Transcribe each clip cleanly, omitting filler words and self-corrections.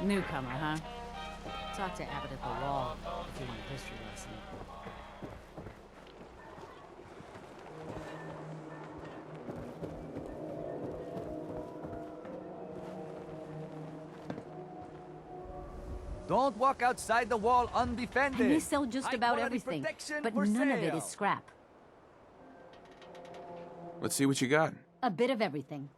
Newcomer, huh? Talk to Abbott at the wall if you want a history lesson. Don't walk outside the wall undefended. And they sell just about High-quality everything, protection but for none of it sale. is scrap. Let's see what you got. A bit of everything.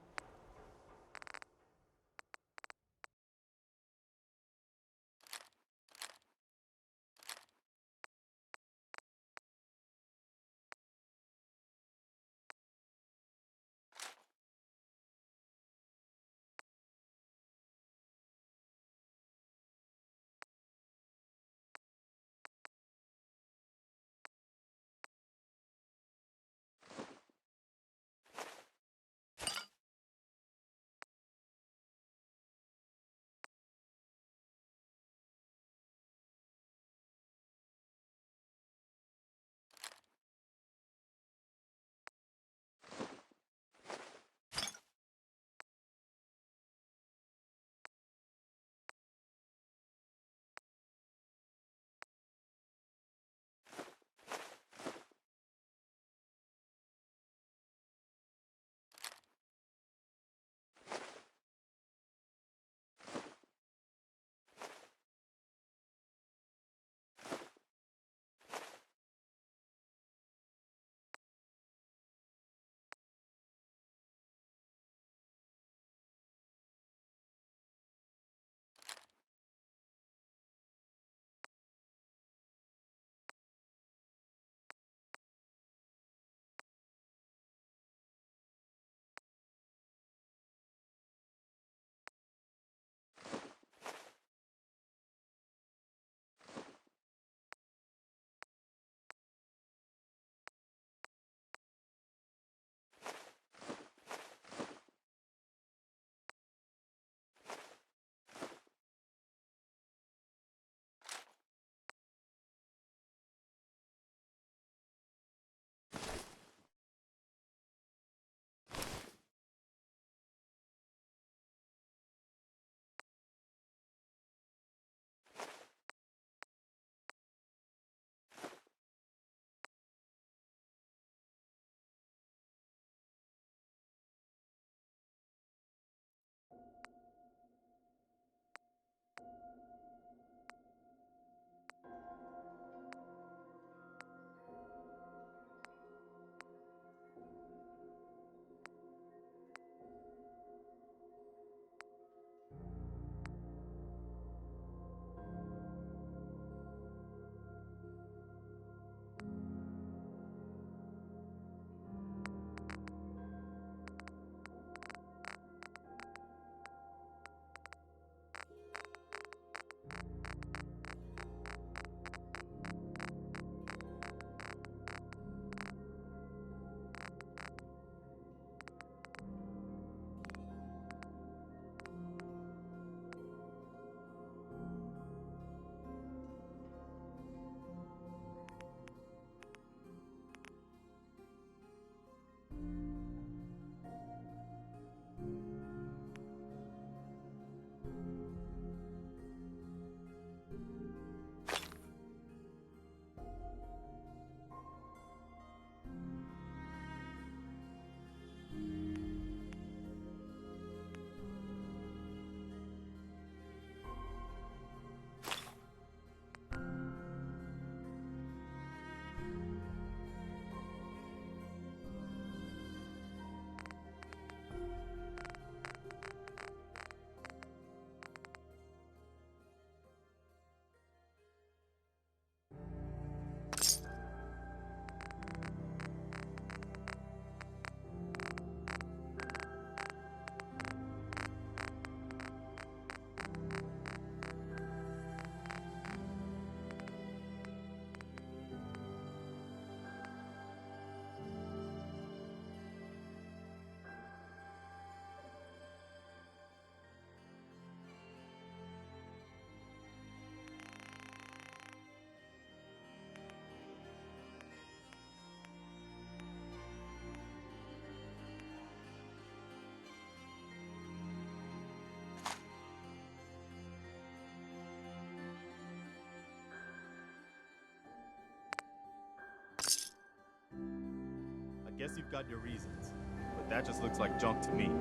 guess you've got your reasons. But that just looks like junk to me.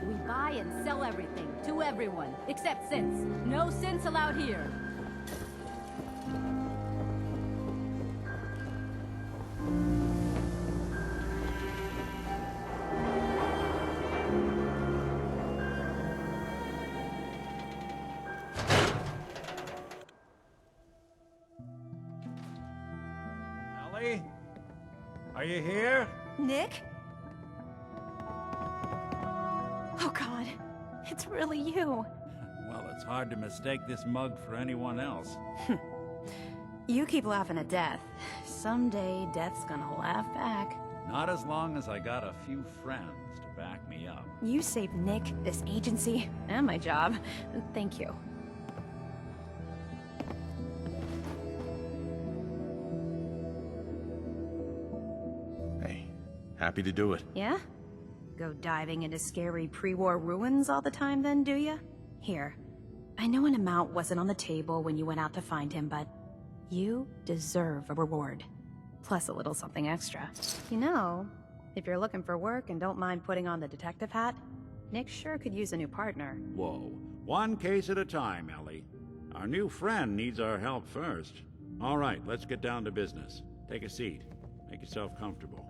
We buy and sell everything to everyone, except synths. No synths allowed here. Ellie? Are you here? Nick? Oh God, it's really you. Well, it's hard to mistake this mug for anyone else. You keep laughing at death. Someday, death's gonna laugh back. Not as long as I got a few friends to back me up. You saved Nick, this agency, and my job. Thank you. Hey, happy to do it. Yeah? Go diving into scary pre-war ruins all the time then, do ya? Here, I know an amount wasn't on the table when you went out to find him, but you deserve a reward. Plus a little something extra. You know, if you're looking for work and don't mind putting on the detective hat, Nick sure could use a new partner. Whoa. One case at a time, Ellie. Our new friend needs our help first. All right, let's get down to business. Take a seat. Make yourself comfortable.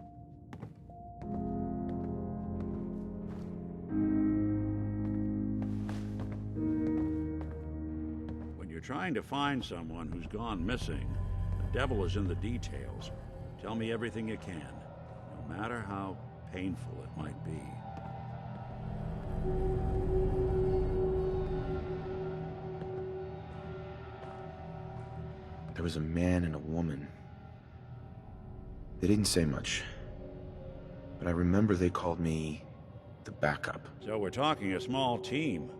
When you're trying to find someone who's gone missing, the devil is in the details. Tell me everything you can, no matter how painful it might be. There was a man and a woman. They didn't say much, but I remember they called me the backup. So we're talking a small team.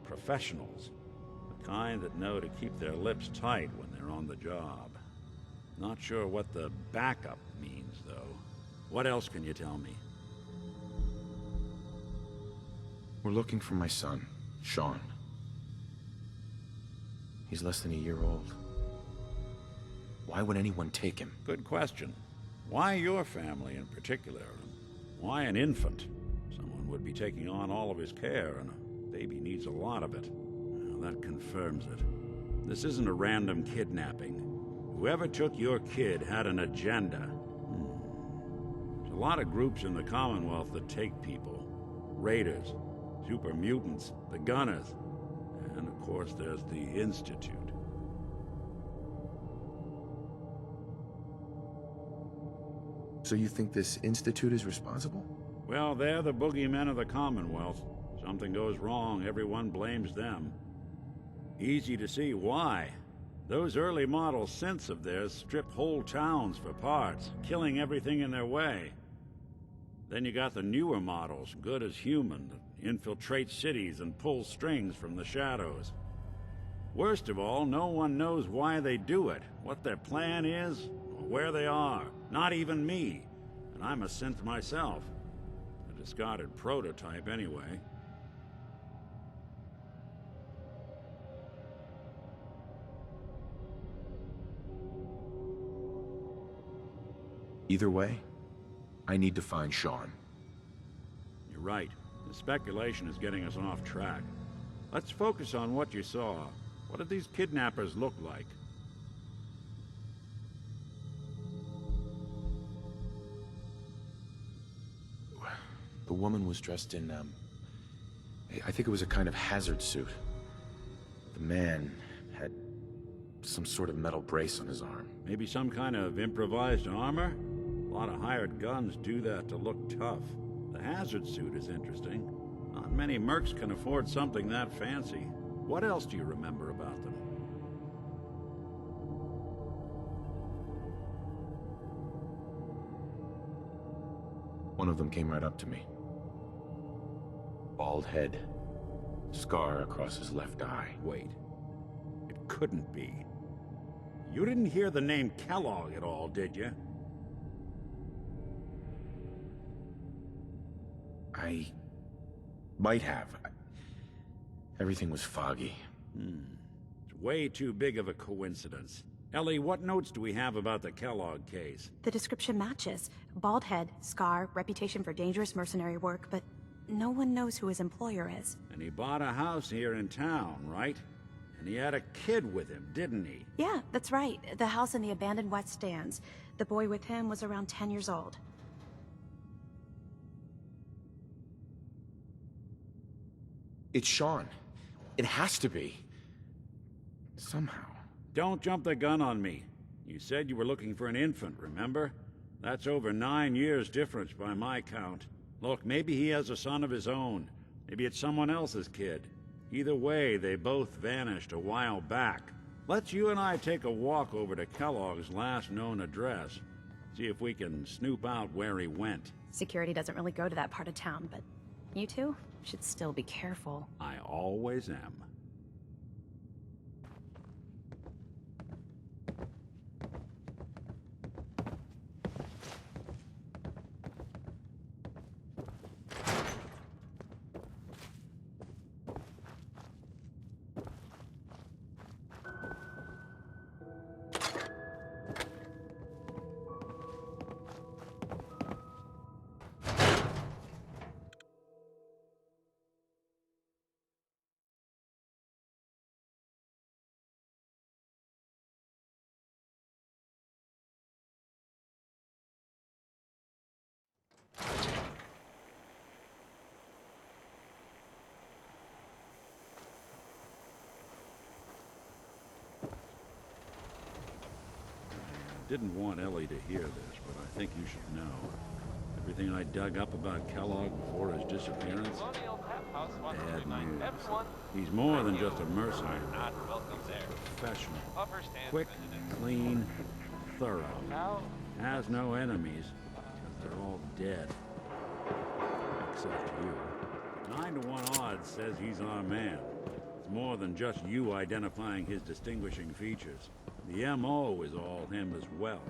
Professionals. The kind that know to keep their lips tight when they're on the job. Not sure what the backup means, though. What else can you tell me? We're looking for my son, Sean. He's less than a year old. Why would anyone take him? Good question. Why your family in particular? Why an infant? Someone would be taking on all of his care, and a baby needs a lot of it. Well, that confirms it. This isn't a random kidnapping. Whoever took your kid had an agenda. There's a lot of groups in the Commonwealth that take people. Raiders, super mutants, the Gunners, and of course there's the Institute. So you think this institute is responsible? Well, they're the boogeymen of the Commonwealth. Something goes wrong, everyone blames them. Easy to see why. Those early model synths of theirs strip whole towns for parts, killing everything in their way. Then you got the newer models, good as human, that infiltrate cities and pull strings from the shadows. Worst of all, no one knows why they do it, what their plan is, or where they are. Not even me. And I'm a synth myself. A discarded prototype anyway. Either way, I need to find Sean. You're right. The speculation is getting us off track. Let's focus on what you saw. What did these kidnappers look like? The woman was dressed in, I think it was a kind of hazard suit. The man had some sort of metal brace on his arm. Maybe some kind of improvised armor? A lot of hired guns do that to look tough. The hazard suit is interesting. Not many mercs can afford something that fancy. What else do you remember about them? One of them came right up to me. Bald head. Scar across his left eye. Wait. It couldn't be. You didn't hear the name Kellogg at all, did you? I might have. Everything was foggy. It's way too big of a coincidence. Ellie, what notes do we have about the Kellogg case? The description matches. Bald head, scar, reputation for dangerous mercenary work, but no one knows who his employer is. And he bought a house here in town, right? And he had a kid with him, didn't he? Yeah, that's right. The house in the abandoned West Stands. The boy with him was around 10 years old. It's Sean. It has to be. Somehow. Don't jump the gun on me. You said you were looking for an infant, remember? That's over 9 years difference by my count. Look, maybe he has a son of his own. Maybe it's someone else's kid. Either way, they both vanished a while back. Let's you and I take a walk over to Kellogg's last known address. See if we can snoop out where he went. Security doesn't really go to that part of town, but you two should still be careful. I always am. Didn't want Ellie to hear this, but I think you should know. Everything I dug up about Kellogg before his disappearance, bad news. He's more than just a mercenary. Professional. Quick, clean, thorough. Has no enemies, because they're all dead. Except you. 9 to 1 odds says he's our man. It's more than just you identifying his distinguishing features. The M.O. is all him as well.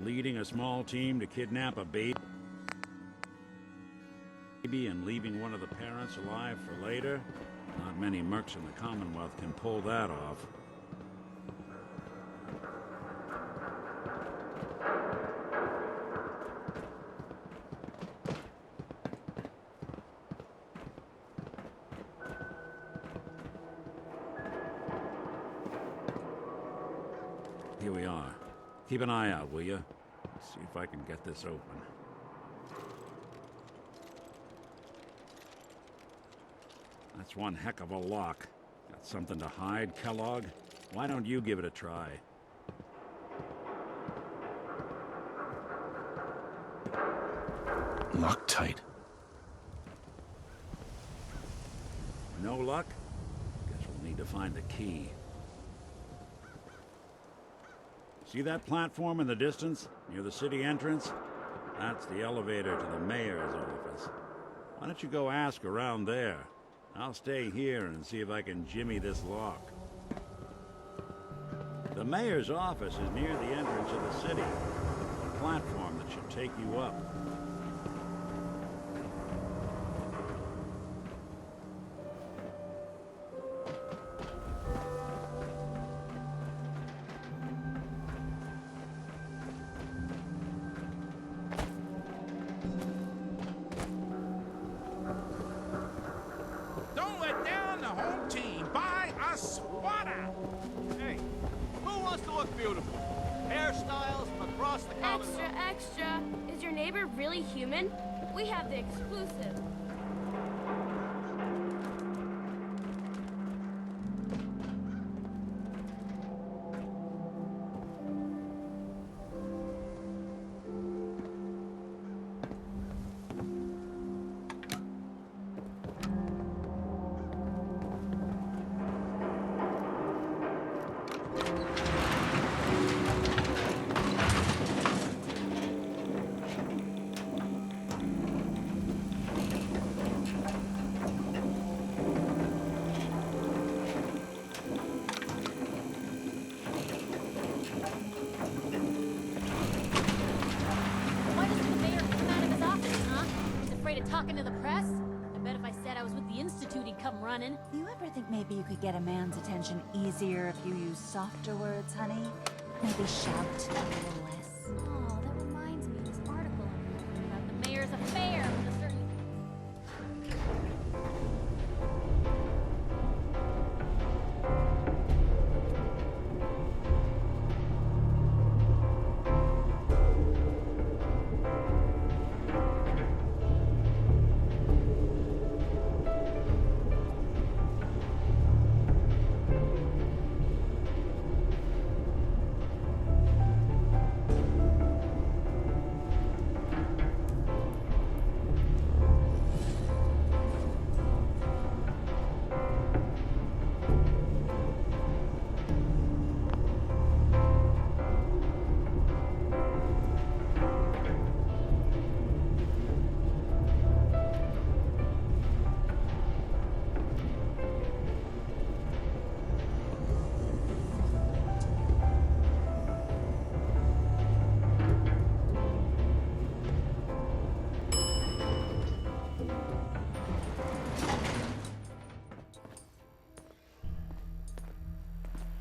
Leading a small team to kidnap a baby and leaving one of the parents alive for later? Not many mercs in the Commonwealth can pull that off. Here we are. Keep an eye out, will you? See if I can get this open. That's one heck of a lock. Got something to hide, Kellogg? Why don't you give it a try? Locked tight. No luck? Guess we'll need to find the key. See that platform in the distance, near the city entrance? That's the elevator to the mayor's office. Why don't you go ask around there? I'll stay here and see if I can jimmy this lock. The mayor's office is near the entrance of the city. A platform that should take you up. Don't let down the home team. Buy a swatter. Hey, who wants to look beautiful? Hairstyles from across the Commonwealth. Extra, extra. Is your neighbor really human? We have the exclusive. Why doesn't the mayor come out of his office, huh? He's afraid of talking to the press? I bet if I said I was with the Institute, he'd come running. Do you ever think maybe you could get a man's attention easier if you use softer words, honey? Maybe shout a little less. Oh, that reminds me of this article I'm reading about the mayor's affair with a certain...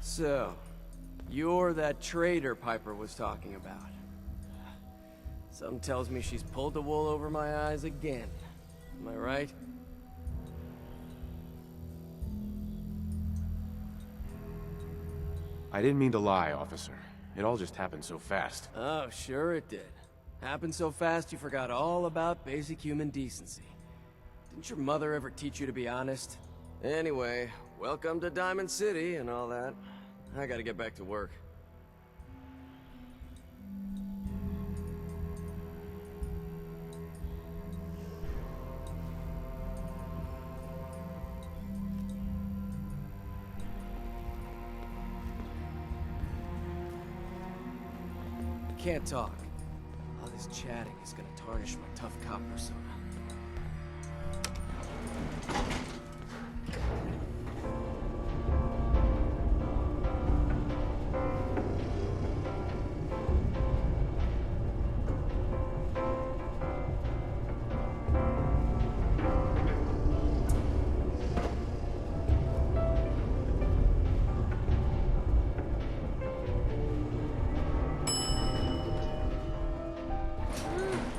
So, you're that traitor Piper was talking about. Something tells me she's pulled the wool over my eyes again. Am I right? I didn't mean to lie, officer. It all just happened so fast. Oh, sure it did. Happened so fast you forgot all about basic human decency. Didn't your mother ever teach you to be honest? Anyway, welcome to Diamond City and all that. I gotta get back to work. I can't talk. All this chatting is gonna tarnish my tough cop persona.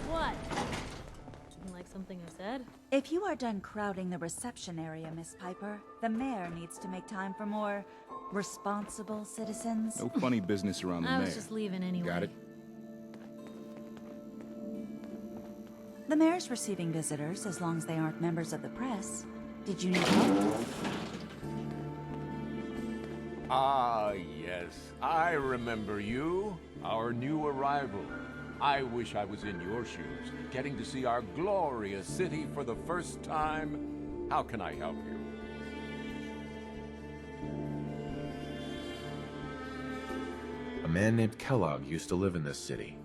What? Didn't like something I said? If you are done crowding the reception area, Miss Piper, the mayor needs to make time for more responsible citizens. No funny business around the I mayor. was just leaving anyway. Got it? The mayor's receiving visitors as long as they aren't members of the press. Did you need help? Ah, yes. I remember you. Our new arrival. I wish I was in your shoes, getting to see our glorious city for the first time. How can I help you? A man named Kellogg used to live in this city.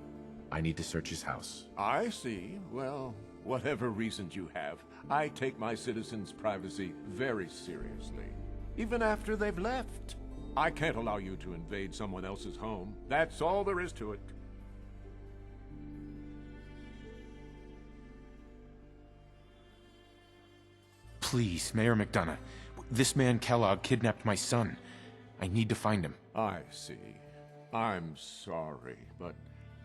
I need to search his house. I see. Well, whatever reasons you have, I take my citizens' privacy very seriously. Even after they've left. I can't allow you to invade someone else's home. That's all there is to it. Please, Mayor McDonough. This man Kellogg kidnapped my son. I need to find him. I see. I'm sorry, but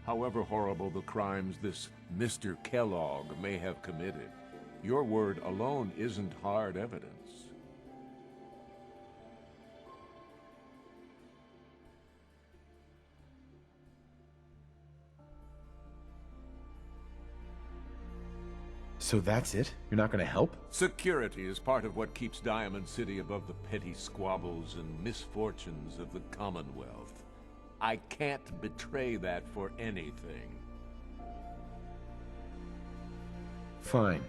however horrible the crimes this Mr. Kellogg may have committed, your word alone isn't hard evidence. So that's it? You're not gonna help? Security is part of what keeps Diamond City above the petty squabbles and misfortunes of the Commonwealth. I can't betray that for anything. Fine.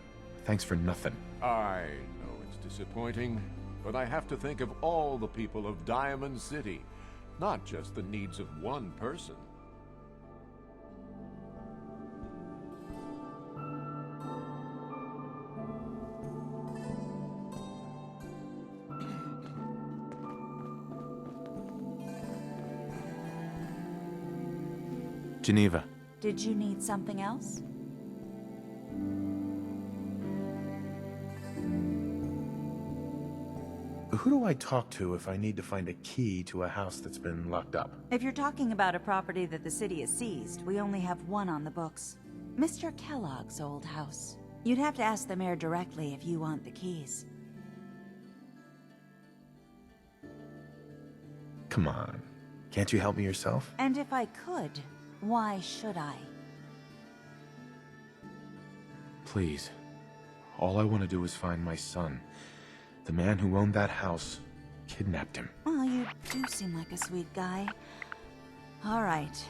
Thanks for nothing. I know it's disappointing, but I have to think of all the people of Diamond City, not just the needs of one person. Geneva. Did you need something else? who do I talk to if I need to find a key to a house that's been locked up? If you're talking about a property that the city has seized, we only have one on the books. Mr. Kellogg's old house. You'd have to ask the mayor directly if you want the keys. Come on. Can't you help me yourself? And if I could, why should I? Please. All I want to do is find my son. The man who owned that house kidnapped him. Well, you do seem like a sweet guy. All right.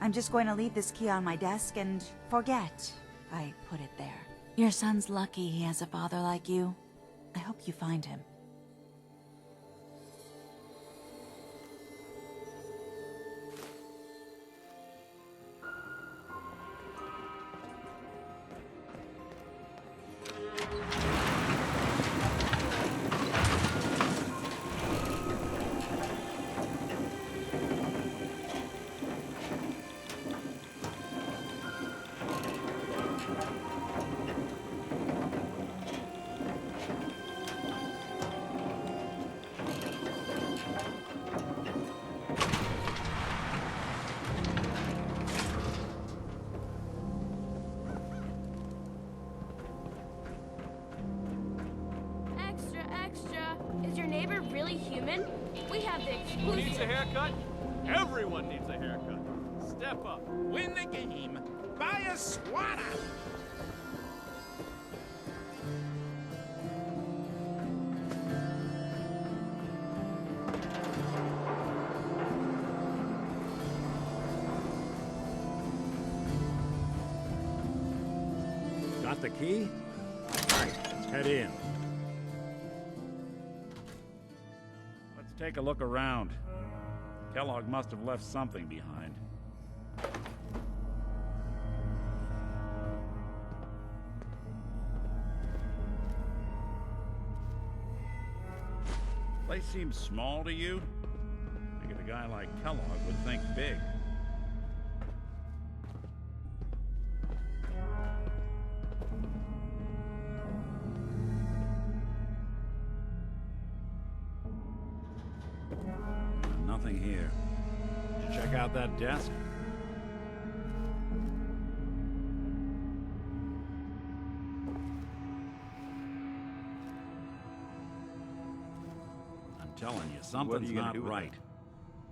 I'm just going to leave this key on my desk and forget I put it there. Your son's lucky he has a father like you. I hope you find him. Is your neighbor really human? We have the Who needs a exclusive. haircut? Everyone needs a haircut. Step up. Win the game. Buy a swatter. Got the key? Right, let's head in. Let's take a look around. Kellogg must have left something behind. Place seems small to you? Figured a guy like Kellogg would think big. Nothing here. Did you check out that desk? I'm telling you, something's not right.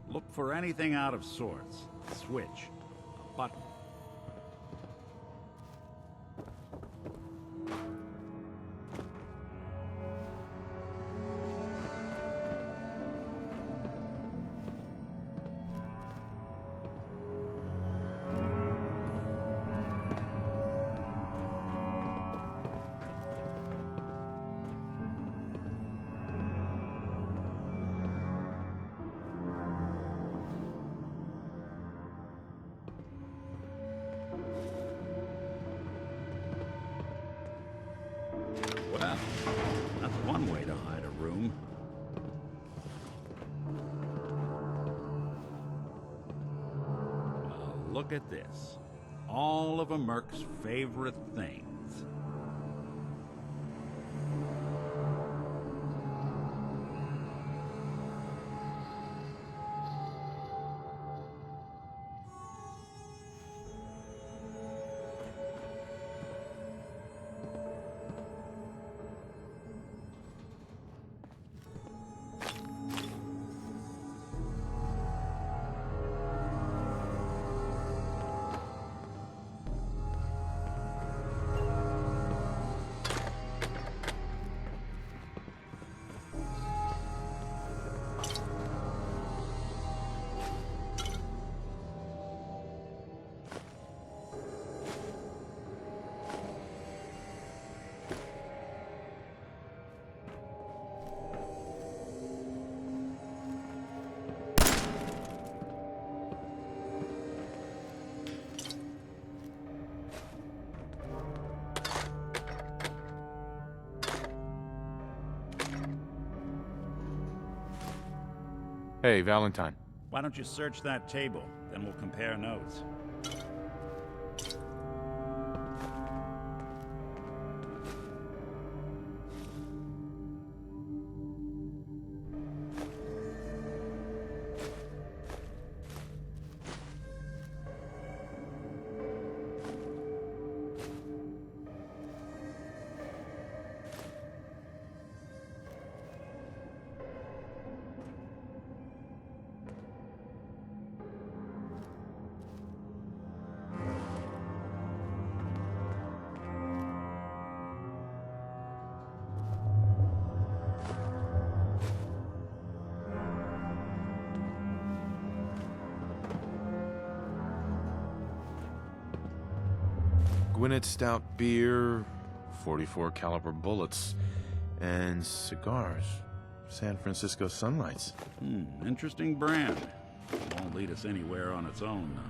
Look for anything out of sorts. A switch, a button. Well, that's one way to hide a room. Well, look at this. All of a Merc's favorite things. Hey, Valentine. Why don't you search that table? Then we'll compare notes. Gwinnett Stout beer, 44 caliber bullets, and cigars. San Francisco Sunlights. Interesting brand. Won't lead us anywhere on its own, though.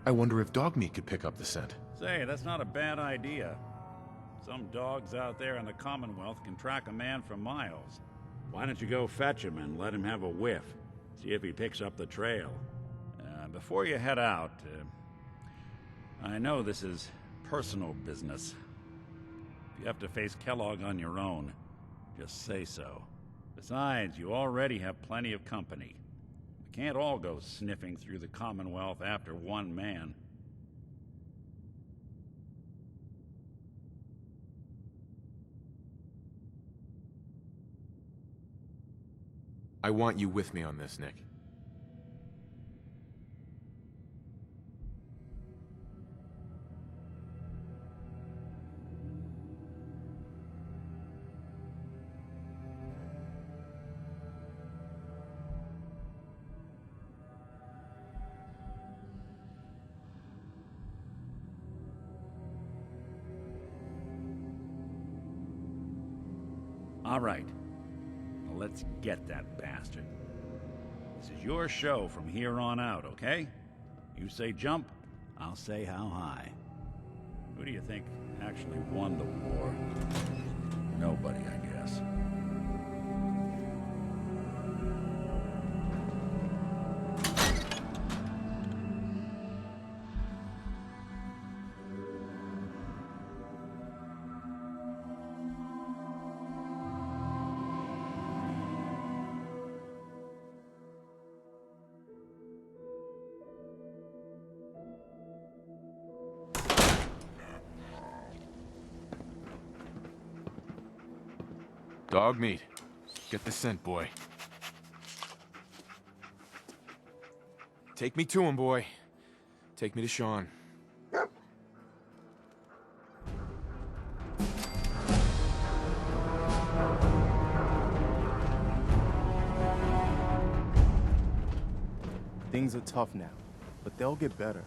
I wonder if dog meat could pick up the scent. Say, that's not a bad idea. Some dogs out there in the Commonwealth can track a man for miles. Why don't you go fetch him and let him have a whiff? See if he picks up the trail. Before you head out, I know this is personal business. If you have to face Kellogg on your own, just say so. Besides, you already have plenty of company. We can't all go sniffing through the Commonwealth after one man. I want you with me on this, Nick. All right. Well, let's get that bastard. This is your show from here on out, okay? You say jump, I'll say how high. Who do you think actually won the war? Nobody, I guess. Dog meat. Get the scent, boy. Take me to him, boy. Take me to Sean. Things are tough now, but they'll get better.